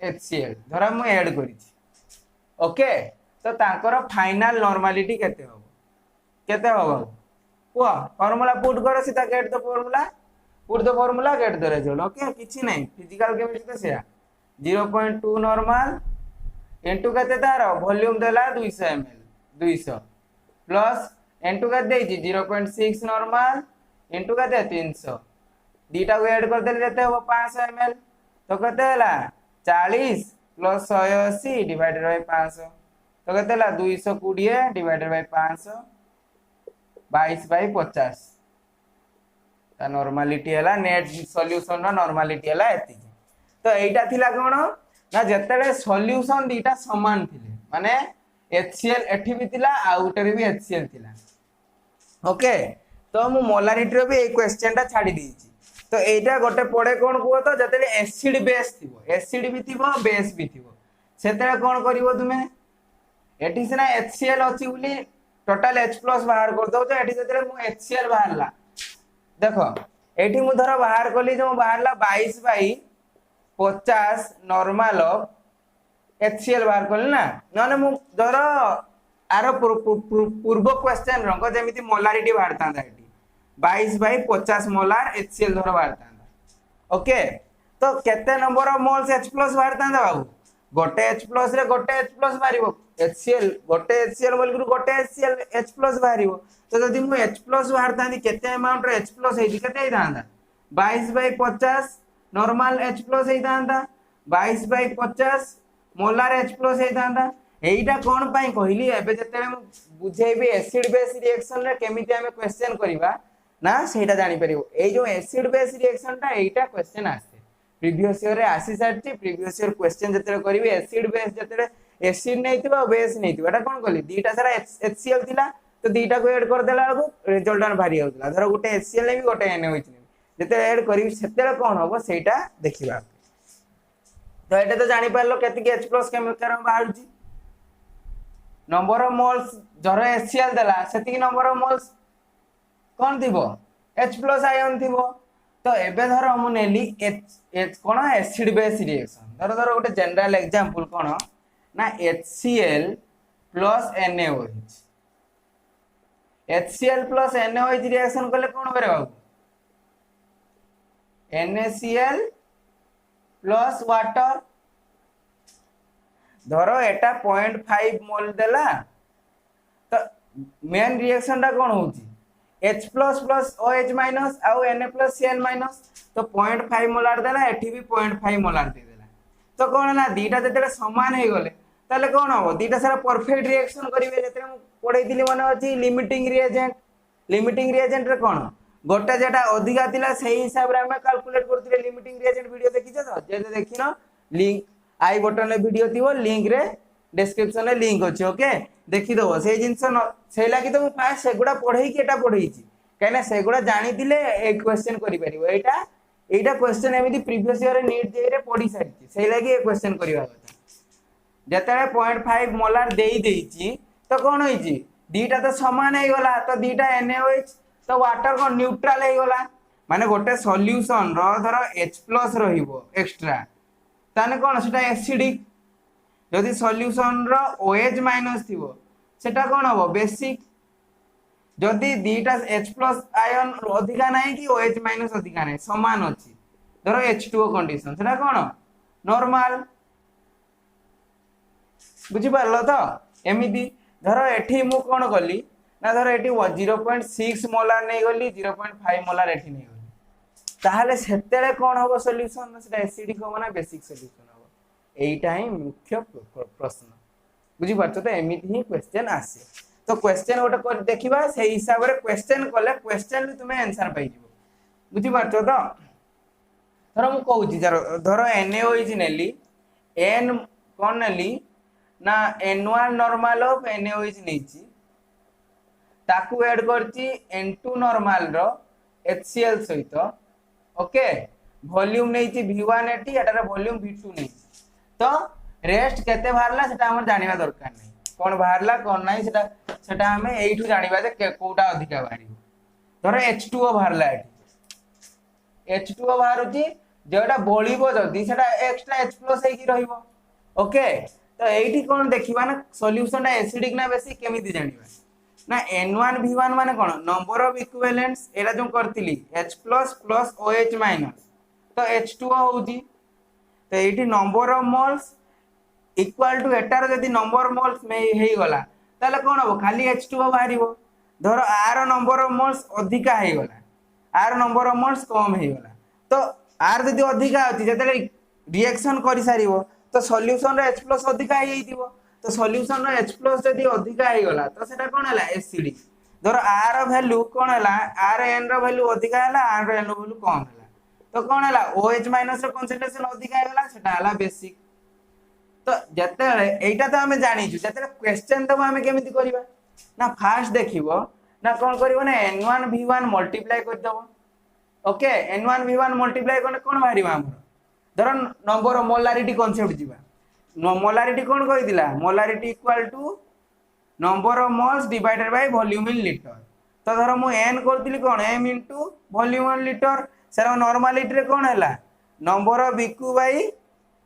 HCl धरा मु ऐड करी ओके तो तांकर फाइनल नॉर्मलिटी केते हो वो फार्मूला पुट करो सीधा get the formula get the result okay किछि नहीं फिजिकल केमिस्ट्री तो सेया 0.2 नॉर्मल इनटू केते तार वॉल्यूम देला 200 ml 200 प्लस n2 का देछि 0.6 नॉर्मल इनटू का दे 300 दीटा को ऐड कर देले जते हो 500 ml तो केते हला 40 प्लस 180 डिवाइडेड बाय 500 तो केते हला 220 डिवाइडेड बाय 500 22/50 ता नॉर्मलिटी हला नेट सॉल्यूशन रो नॉर्मलिटी हला एति तो एटा थिला कोन ना जतेले सॉल्यूशन दीटा समान थिले माने HCl एठी भी थिला आ उटेरे भी HCl थिला ओके तो मु मोलारिटी रो भी ए क्वेश्चन टा छाडी दीची तो एटा गोटे पड़े कोन को तो जतेले एसिड बेस थिबो एसिड भी थिबो बेस भी थिबो सेतेले कोन करिवो तुमे एठी सिना HCl अछि बुली टोटल H+ बाहर कर दो तो एठी जतेले मु HCl बाहरला देखो एठी मु धर बाहर कली जो बाहरला 22/50 नॉर्मल ऑफ HCl बाहर कली ना नने मु धर आरो पूर्व क्वेश्चन रंग जेमिति मोलारिटी बाहरता एठी 22/50 मोलार HCl धर बाहरता ओके तो केते नंबर ऑफ मोल्स H+ बाहरता बाबू गोटे H+ रे गोटे H+ बाहरिबो HCl गोटे HCl बोल गुरु गोटे HCl H+ बाहरिबो तो जदि मु H+ बाहरता केते अमाउंट रे H+ हेति केते हेतांदा 22/50 नॉर्मल H+ हेतांदा 22/50 मोलार H+ हेतांदा एइटा कोन पई कहली एबे जते मु बुझेबी एसिड बेस रिएक्शन रे केमिति हमें क्वेश्चन करबा ना सेटा जानि परिबो ए जो एसिड बेस रिएक्शन टा एइटा क्वेश्चन आसे प्रीवियस ईयर रे आसी सारती प्रीवियस ईयर क्वेश्चन जते करबी एसिड बेस जते एसिड नैतिबा बेस नैतिबा एटा कोन कहली दीटा सारा HCl थिला तो दीटा को ऐड कर देला रिजल्ट भारी होतला धर गोटे HCl नै भी गोटे NaOH नै जते ऐड करबी सेतेले कोन होबो सेटा देखिबा तो एटा तो जानि पारलो केति के H+ केमिकल बाहर जी नंबर ऑफ मोल्स जर HCl देला सेति नंबर ऑफ मोल्स कोन थिबो H+ आयन थिबो तो एबे धर हम नेली H कोन एसिड बेस रिएक्शन धर गोटे जनरल एग्जांपल कोन ना HCl plus NaOH HCl plus NaOH reaction करले कोन करे बाबू NaCl प्लस वाटर धरो एटा 0.5 मोल देला तो मेन रिएक्शन टा कोन होची H+ प्लस OH माइनस आउ Na प्लस Cl माइनस तो 0.5 मोलार देला एठी भी 0.5 मोलार दे देला तो कोन ना दीटा जते समान हे गले ताले कोन हो दीटा सारा परफेक्ट रिएक्शन करिवे जते पढै दिली माने अछि लिमिटिंग रिएजेंट रे कोन गोटे जेटा अधिका थिला सही हिसाब रे हम कैलकुलेट करथिले लिमिटिंग रिएजेंट वीडियो देखि छ जे देखिनो लिंक आई बटन रे वीडियो थिबो लिंक रे डिस्क्रिप्शन रे लिंक अछि ओके देखि दो से जिंस से लागी तो फास्ट सेगुडा पढै कि एटा पढै छी कहना सेगुडा जानि दिले एक क्वेश्चन करि परिबो एटा क्वेश्चन एमिति प्रीवियस ईयर रे नीट जे रे पढि सारछि से लागी ए क्वेश्चन करिवा କଥା जतरे 0.5 मोलार देई देइछि तो कोन होई छी दीटा तो समान हे गला तो दीटा NaOH तो वाटर को न्यूट्रल हे गला माने गोटे सॉल्यूशन रो धर H+ रहिबो एक्स्ट्रा ताने कोन सेटा एसिडिक जदि सॉल्यूशन रो OH माइनस थिबो सेटा कोन होबो बेसिक जदि दीटा H+ आयन अधिका नाही कि OH माइनस अधिका नाही समान अछि धर H2O कंडीशन सेटा कोन नॉर्मल बुझी पारलो तो एमिति धर एठी मु कोन कली ना धर एठी 0.6 मोलार नै गली 0.5 मोलार एठी नै गली ताहाले सेतेले कोन होबो सॉल्यूशन सेटा एसिडिक होबो ना बेसिक सॉल्यूशन होबो एइटा ही मुख्य प्रश्न बुझी पारछो तो एमिति ही क्वेश्चन आसे तो क्वेश्चन ओटा देखिबा से हिसाब रे क्वेश्चन कले क्वेश्चन रे तुमे आंसर पाइ जिवो बुझी पारछो तो धर मु कहू छी धर NaOH नेली n कोन नेली ना N1 नॉर्मल ऑफ NaOH नेची ताकू ऐड करची N2 नॉर्मल रो HCl सहित ओके वॉल्यूम नेची V1 एटी एटार वॉल्यूम V2 नेची तो रेस्ट केते बाहरला सेटा हम जानिबा दरकार नै कोन बाहरला कोन नै सेटा हमें एइठु जानिबा जे कोटा अधिका बाहरिबो धर H2O बाहरला एटी H2O बाहरुची जेटा बोलिबो जदी सेटा एक्स्ट्रा H+ हेकी रहिबो ओके तो एइठी कोन देखिबा ना सॉल्यूशन एसिडिक ना बेसिक केमिति जानिबा ना N1 V1 माने कोन नंबर ऑफ इक्विवेलेंट्स एला जो करतिली H+ प्लस OH माइनस तो H2O होउची तो एइठी number of moles equal to एटार जदी नंबर ऑफ मोल्स में हेई गला ताले कोन हो खाली H2O बाहरिबो धर आर नंबर ऑफ मोल्स अधिका हेई गला आर नंबर ऑफ मोल्स कम हेई गला तो आर जदि अधिका अछि जतले रिएक्शन करि सारिबो तो सॉल्यूशन रे H+ अधिका हे जइतिबो तो सॉल्यूशन रे H+ जदि अधिका हे गला तो सेटा कोन हला एसिडिक धर आर रो वैल्यू कोन हला आर एन रो वैल्यू अधिका हला आर रो एन रो वैल्यू कम हला तो कोन हला OH- रो कंसंट्रेशन अधिका हे गला सेटा हला बेसिक तो जतले एटा तो हमें जानि छु जतले क्वेश्चन तो हमें केमिति करबा ना फास्ट देखिबो ना कोन करबो ना n1v1 मल्टीप्लाई कर दबो ओके n1v1 मल्टीप्लाई करने कोन बाहरिबा हमर धर नंबर ऑफ मोलारिटी कांसेप्ट जीवा मोलारिटी कोन कहि दिला molarity equal to number of moles divided by volume in litre तो धर मु n करतिली कोन m into volume in litre सेरा नॉर्मलिटी रे कोन हैला नंबर ऑफ इक्यू बाय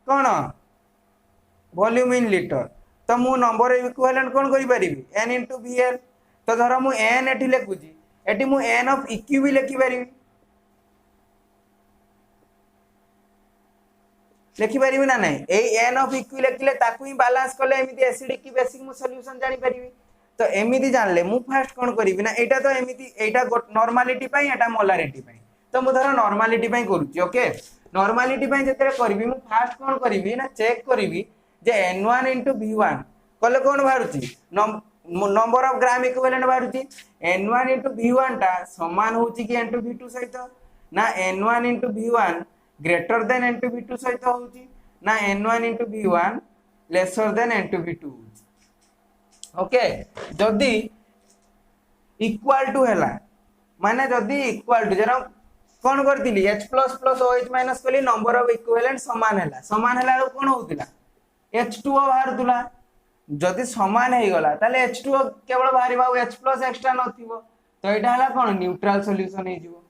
कोन वॉल्यूम इन लीटर तो मु नंबर ऑफ इक्विवेलेंट कोन करि परिबी n इनटू vl तो धर मु n एठी लेखुची एठी मु n ऑफ इक्यू भी लेखि परिबी लिखि पारिबी ना नहीं ए n ऑफ इक्यू लेखिले ताकू ही बैलेंस करले एमिति एसिडिक की बेसिक मु सॉल्यूशन जानि परिबी तो एमिति जानले मु फर्स्ट कोन करिबी ना एटा तो एमिति एटा नॉर्मलिटी पई एटा मोलारिटी पई तो मु धर नॉर्मलिटी पई करूची ओके नॉर्मलिटी पई जते करिबी मु फर्स्ट कोन करिबी ना चेक करिबी जे n1 * v1 कले कोन बाहरुची नंबर ऑफ ग्राम इक्विवेलेंट बाहरुची n1 * v1 टा समान होची कि n2 v2 सहित ना n1 * v1 greater than n2 v2 सहित होची ना n1 * v1 lesser than n2 v2 okay जदी इक्वल टू हैला माने जदी इक्वल टू जरा कोन करतिली H+ + OH- कली नंबर ऑफ इक्विवेलेंट समान हैला कोन होतिला H2O बाहरतुला जदी समान हे गला ताले H2O केवल बाहरिबा H+ एक्स्ट्रा नथिबो तो एटा हला कोन न्यूट्रल सॉल्यूशन हे जिवो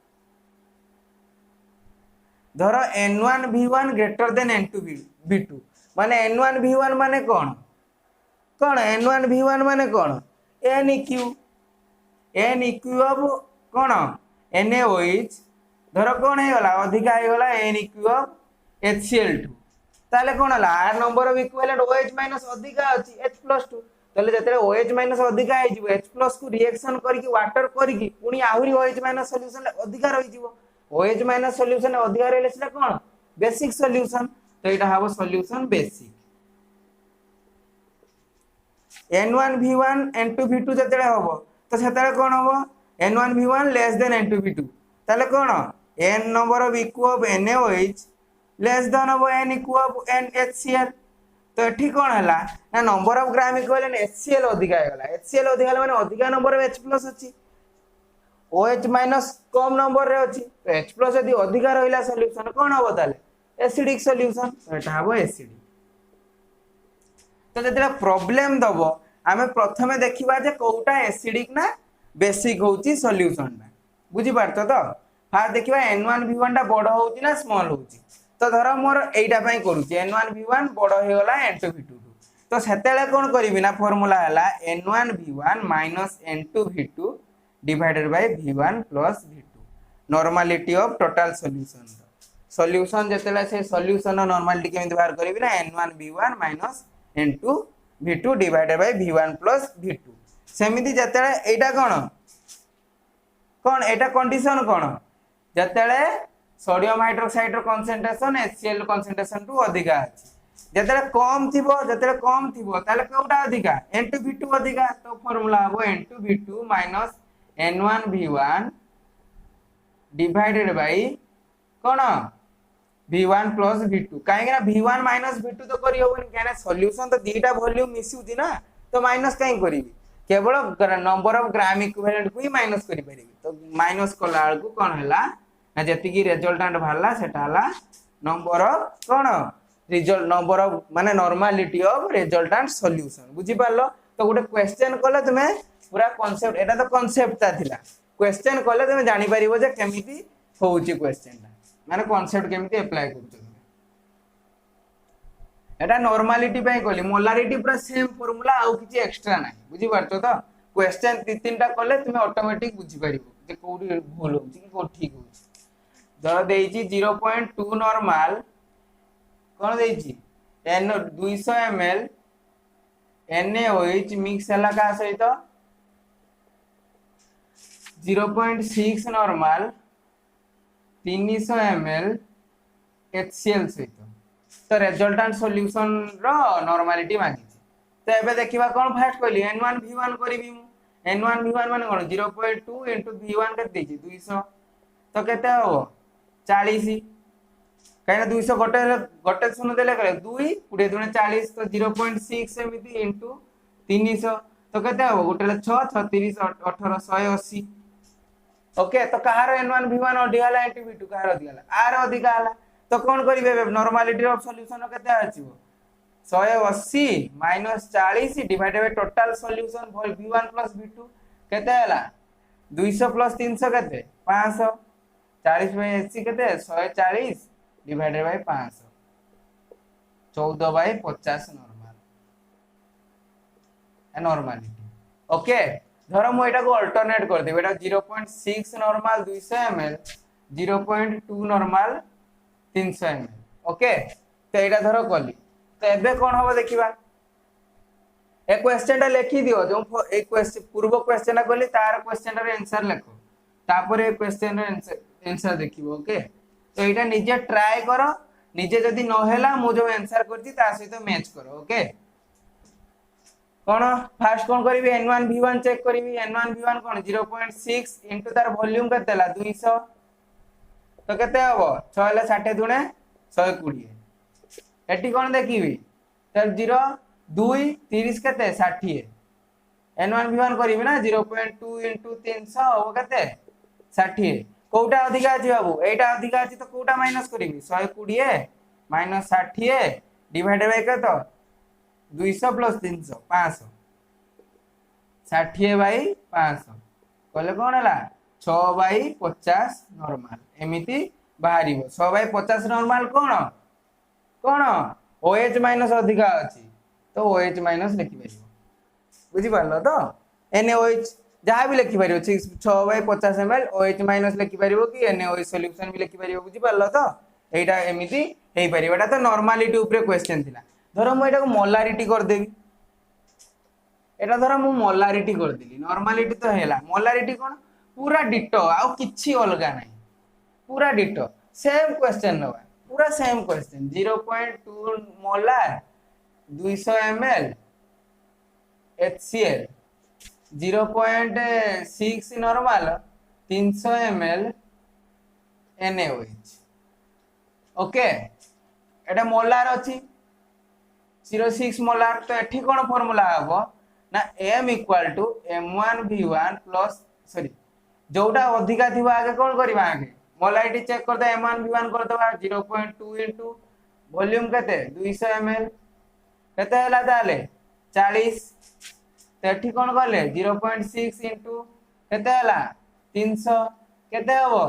धरो n1v1 greater than n2 v2 माने n1v1 माने कोन n1v1 माने कोन neq ऑफ कोन NaOH धरो कोन हे गला अधिका हे गला neq ऑफ HCl2 ताले कोन हला आर नंबर ऑफ इक्विवेलेंट OH- अधिका अछि H+2 ताले जतले OH- अधिका हे जिवो H+ को रिएक्शन करके वाटर करके पुनी आहुरी OH- सॉल्यूशन अधिका रहि जिवो OH- सॉल्यूशन अधिका रहले सेटा कोन बेसिक सॉल्यूशन तो एटा हबो सॉल्यूशन बेसिक n1v1 n2v2 जतले हबो तो सेतले कोन हबो n1v1 लेस देन n2v2 ताले कोन n number of eq of NaOH less than of n eq of NHCl तो एठी कोन हला ना number of gram equivalent HCl अधिका हे गला HCl अधिका माने अधिका नंबर ऑफ H+ अछि OH- कम नंबर रे अछि तो H+ यदि अधिका रहिला सॉल्यूशन कोन हबो ताले एसिडिक सॉल्यूशन तो एटा हबो एसिडिक तो जतले प्रॉब्लम दबो आमे प्रथमे देखिबा जे कोउटा एसिडिक ना बेसिक होची सॉल्यूशन ना बुझी पारतो तो फार देखिबा n1v1 टा बड़ होची ना स्मॉल होची तो धर मोर एइटा पई करूची n1v1 बड़ हे गला n2v2 तो सेतेले कोन करिबी ना फार्मूला हला n1v1 - n2v2 divided by v1 + v2 normality of total solution जतेला से सॉल्यूशन नॉर्मलिटी केमिति बाहर करिबी ना n1v1 - n2v2 divided by v1 + v2 सेमिति जतेला एटा कोन एटा कंडीशन कोन जतेले सोडियम हाइड्रोक्साइड रो कंसंट्रेशन HCl कंसंट्रेशन टू अधिका अछि जतेले कम थिबो ताले कोटा अधिका n2v2 अधिका तो फार्मूला हबो n2v2 - n1v1 divided by cone v1 + v2 काहे ना v1 - v2 तो करी होबनी काहे ना सॉल्यूशन तो दीटा वॉल्यूम मिसुची ना तो माइनस काहे करिवि केवल नंबर ऑफ ग्राम इक्विवेलेंट को ही माइनस करि परिबी तो माइनस कला को कोन हला ना जति की रिजल्टेंट भाला सेटा हला number of cone result number of माने नॉर्मलिटी ऑफ रिजल्टेंट सॉल्यूशन बुझी पारलो तो गोटे क्वेश्चन कले तुमे पूरा कांसेप्ट एटा तो कांसेप्ट ता थिला क्वेश्चन कले तुमे जानि परिबो जे केमिति होउची क्वेश्चन ता माने कांसेप्ट केमिति अप्लाई करछो एटा नॉर्मलिटी पई कहली मोलारिटी पूरा सेम फार्मूला आउ किछि एक्स्ट्रा नाही बुझी पारछो तो क्वेश्चन तीनटा कले तुमे ऑटोमेटिक बुझी परिबो जे कोडी भूल होउची कि कोड ठीक होउची धर देइची 0.2 नॉर्मल कोन देइची n 200 ml NaOH मिक्स हला का सहित 0.6 नॉर्मल 300 ml HCl सहित तो रिजल्टेंट सॉल्यूशन रो नॉर्मलिटी मांगी तो एबे देखिबा कोन फास्ट कहली n1 v1 करबी मु n1 v1 माने कोन 0.2 v1 के देछि 200 तो केते हो 40 कहीं 200 गोटे गोटे शून्य देले करे 2 20 दुने 40 तो 0.6 एमिति इनटू 300 तो केते हो गोटे 6 36 18 180 ओके तो कहार n1 v1 अधिकाला n2 v2 Kahar अधिकाला are अधिकाला तो कोन करिवे नॉर्मलिटी ऑफ सॉल्यूशन केते आछिबो 180 - 40 divided by total solution v1 + v2 केते हला 200 + 300 केते 500 40 बाय 80 केते 140 divided by 500 14 by 50 normality okay धरो मु एटा को अल्टरनेट कर देबे एटा 0.6 normal 200 ml 0.2 normal 300 ml okay तो एटा धरो कली तो एबे कोन होबो देखिबा ए क्वेश्चन टा लिखि दियो जो ए क्वेश्चन पूर्व क्वेश्चन कहली तार क्वेश्चन रे आंसर लिखो तापर ए क्वेश्चन रे आंसर देखिबो ओके तो एटा निजे ट्राई करो निजे जदी न हेला मु जो आंसर करती ता सहित मैच करो ओके कोन फास्ट कोन करबी n1 v1 चेक करबी n1 v1 कोन 0.6 इनटू तार वॉल्यूम केतेला 200 तो केते हबो 6 ले 60 दुने 120 एटी कोन देखिबी तर 0 2 30 केते 60 n1 v1 करबी ना 0.2 इनटू 300 हो केते 60 कोटा अधिका अछि बाबू एटा अधिका अछि तो कोटा माइनस करबी 120 - 60 डिवाइडेड बाय केतो 200 + 300 500 60 बाय 500 कहले कोन हला 6 बाय 50 नॉर्मल एमिति बाहरिबो 6 बाय 50 नॉर्मल कोन कोन OH माइनस अधिका अछि तो OH माइनस लिखि परिबो बुझि पारलो तो NaOH जहा भी लिखि परिबो 6 बाय 50 ml OH माइनस लिखि परिबो कि NaOH सॉल्यूशन भी लिखि परिबो बुझि पारलो तो एटा एमिति हेई परिबो एटा तो नॉर्मलिटी ऊपर क्वेश्चन थिला धरो मु एटा को मोलारिटी कर देबी एटा धरो मु मोलारिटी कर देली नॉर्मलिटी तो हेला मोलारिटी कोन पूरा डिटो आ किछि अलगा नाही पूरा डिटो सेम क्वेश्चन नबा पूरा same question 0.2 molar 200 ml HCl 0.6 normal 300 ml NaOH okay एटा मोलार अछि 06 मोलार तो एठी कोन फार्मूला हबो ना m = m1 v1 plus sorry जोटा अधिका थिबा आगे कोन करबा आगे मोलारिटी चेक कर दे m1 v1 कर दबा 0.2 इनटू वॉल्यूम केते 200 ml केते हला ताले 40 तो एठी कोन करले 0.6 इनटू केते हला 300 केते हबो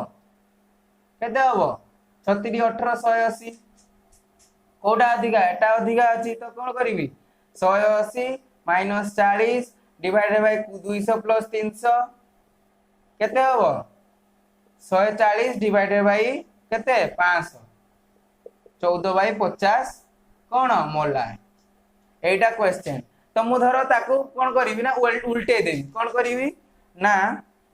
36 18 180 कोडा अधिका एटा अधिका अछि तो कोन करबी 180 - 40 डिवाइडेड बाय 200 + 300 केते हबो 140 डिवाइडेड बाय केते 500 14 by 50 cone molar Etah question तो मु धरो ताको कोन करबी ना उल्टे देबी कोन करबी ना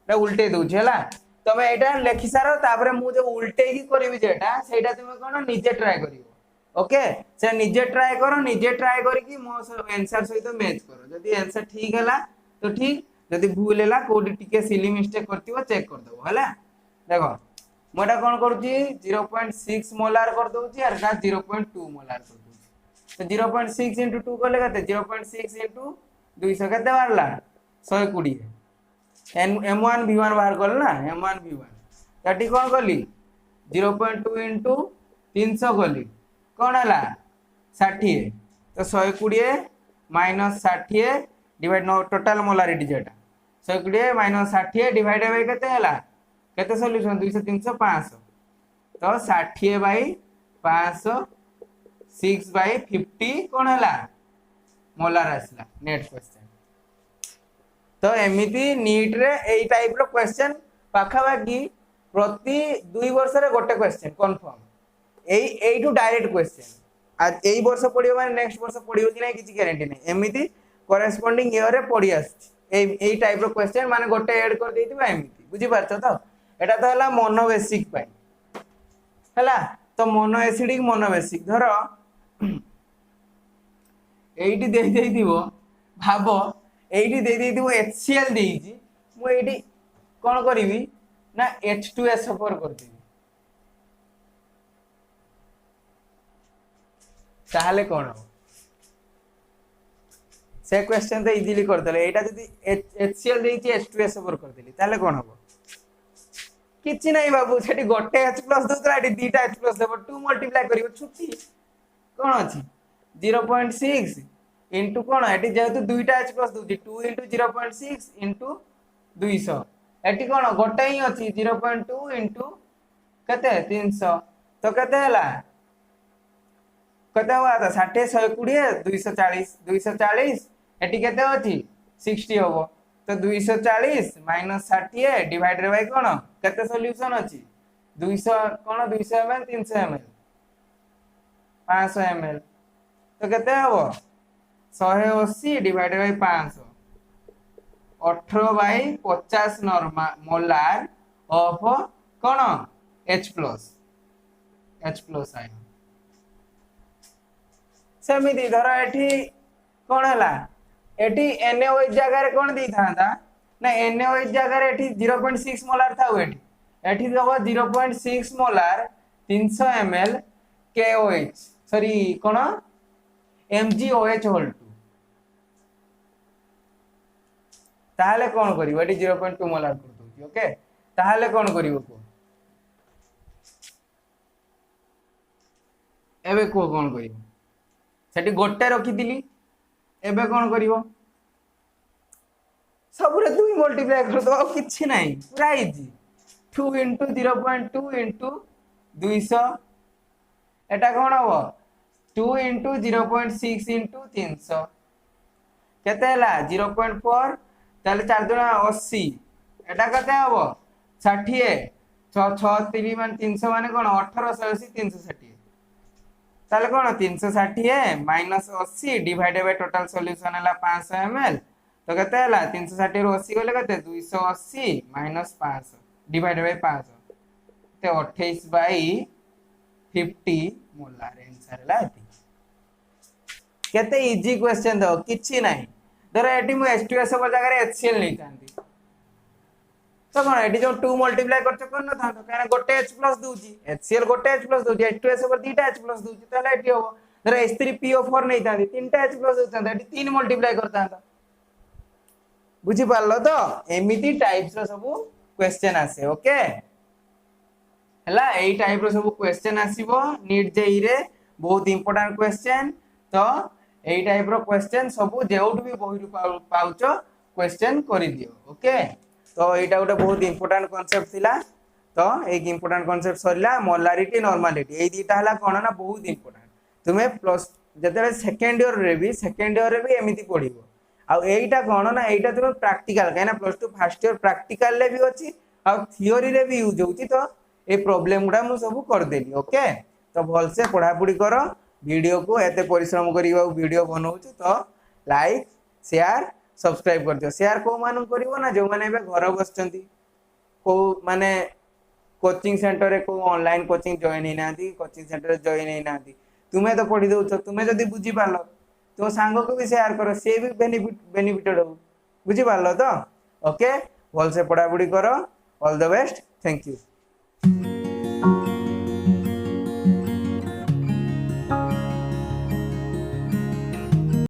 एटा उल्टे दउ छला तमे एटा लेखि सारो तापरे मु जो उल्टे ही करबी जेटा सेटा तुमे कोन निजे ट्राई करिवो ओके से निजे ट्राई करो निजे ट्राई करके मो आंसर सहित मैच करो जदी आंसर ठीक हला तो ठीक जदी भूल हला कोडी टिके सिली मिस्टेक करतिबो चेक कर दबो हला देखो मोटा कोन करूची 0.6 मोलार कर दोची और का 0.2 मोलार कर दोची तो 0.6 * 2 करले कते 0.6 * 200 कते बारला 120 m1 v1 बाहर करल ना m1 v1 ताटी कोन करली 0.2 * 300 करली कोन हला 60 तो 120 - 60 डिवाइड नो टोटल मोलारिटी जेटा 120 - 60 डिवाइड बाय केते हला केते सॉल्यूशन 200 300 500 तो 60 बाय 500 6 बाय 50 कोन हला मोलार आसला नेट क्वेश्चन तो एमिति नीट रे एई टाइप रो क्वेश्चन पाखा बाकी प्रति 2 वर्ष रे गोटे क्वेश्चन कंफर्म एई टू डायरेक्ट क्वेश्चन आज एई वर्ष पढियो माने नेक्स्ट वर्ष पढियो कि नै किछि ग्यारंटी नै एमिति करेस्पोंडिंग ईयर रे पढि आछ एई टाइप रो क्वेश्चन माने गोटे ऐड कर देतिबा एमिति बुझि पारछ तो एटा तो हला मोनो बेसिक पाई हैला तो मोनो एसिडिक मोनो बेसिक धर एइटी दे देइथिबो भाबो एइटी दे देइथिबो HCl देइची मु एइटी कोन करिवि ना H2SO4 कर देबी ताहले कोन हो से क्वेश्चन तो इजीली कर देले एटा जदी HCl देइची H2SO4 कर देली ताहले कोन हो किछि नाही बाबू सेठी गोटे H+ दोतरा एटी दीटा H+ देबो 2 मल्टीप्लाई करिवो छुट्टी कोन अछि 0.6 इनटू कोन एटी जेहेतु दुईटा H+ दोची 2 * 0.6 * 200 एटी कोन गोटे ही अछि 0.2 * कते 300 तो कते हला कते हुआ था 60 120 240 240 एटी केते अछि 60 होबो तो 240 - 60 डिवाइडेड बाय कोन केते सॉल्यूशन अछि 200 कोन 200 ml 300 ml 500 ml तो केते होबो 180 divided by 500 18 by 50 normal molar of कोन H+ आयन सेमिति धर एठी कोन हला एठी NaOH जगह रे कोन दी थांदा ना NaOH जगह रे एठी 0.6 मोलार थाउ एठी दबो 0.6 मोलार 300 ml KOH सॉरी कोन MgOH होल 2 ताहले कोन करिवो एठी 0.2 मोलार कर दोची ओके ताहले कोन करिवो को एबे को कोन करिवो सेठी गोटे रखी दिली एबे कोन करिवो सबरे 2 मल्टीप्लाई कर दो किछि नाही पूरा इजी 2 * 0.2 * 200 एटा कोन हो 2 * 0.6 * 300 केते हला 0.4 ताले 4 दुना 80 एटा कते हो 60 6 3 मान 300 माने कोन 1880 360 ताले कोन 360 minus 80 divided by total solution हला 500 ml तो केते हला 360 रो 80 गले केते 280 माइनस 500 डिवाइडेड बाय 500 ते 28 बाय 50 मोलार आंसर हला केते इजी क्वेश्चन दो किछि नाही धर एटी मु H2SO4 जगह रे HCl नै थांती तो कोन एटी जो 2 मल्टीप्लाई करछ कोन न थांतो काना गोटे H+ दोची HCl गोटे H+ दोची H2SO4 दीटा H+ दोची ताले एटी हो धर H3PO4 नै थांती तीनटा H+ दोचंता एटी 3 मल्टीप्लाई करतांता बुझी पारलो तो एमिति टाइप्स रो सब क्वेश्चन आसे ओके हला एई टाइप रो सब क्वेश्चन आसीबो नीट जेई रे बहुत इंपोर्टेंट क्वेश्चन तो एई टाइप रो क्वेश्चन सब जेउट भी बही रु पाउचो क्वेश्चन करि दियो ओके तो एटा गोटे बहुत इंपोर्टेंट कांसेप्ट थिला तो एक इंपोर्टेंट कांसेप्ट सरला मोलारिटी नॉर्मालिटी एई दीटा हला कोन ना बहुत इंपोर्टेंट तुमे प्लस जते सेकंड ईयर रे भी एमिति पढिबो आ एइटा कोन ना एइटा तुमे प्रैक्टिकल काना प्लस 2 फर्स्ट ईयर प्रैक्टिकल ले भी अछि आ थ्योरी रे भी यूज होची तो ए प्रॉब्लम गुडा मु सब कर देली ओके तो भल से पढ़ा पढ़ी करो वीडियो को एते परिश्रम करिवा वीडियो बनाउछु तो लाइक शेयर सब्सक्राइब कर दियो शेयर को मानु करिवो ना जो माने बे घर बसचंती को माने कोचिंग सेंटर रे को ऑनलाइन कोचिंग जॉइन हैनाती कोचिंग सेंटर रे जॉइन हैनाती तुमे तो पढ़ी दउछ तुमे जदी बुझी पालो तो सांग को भी शेयर करो से भी बेनिफिटेड हो बुझी पालो तो ओके भल से पढ़ा पढ़ी करो all the best thank you.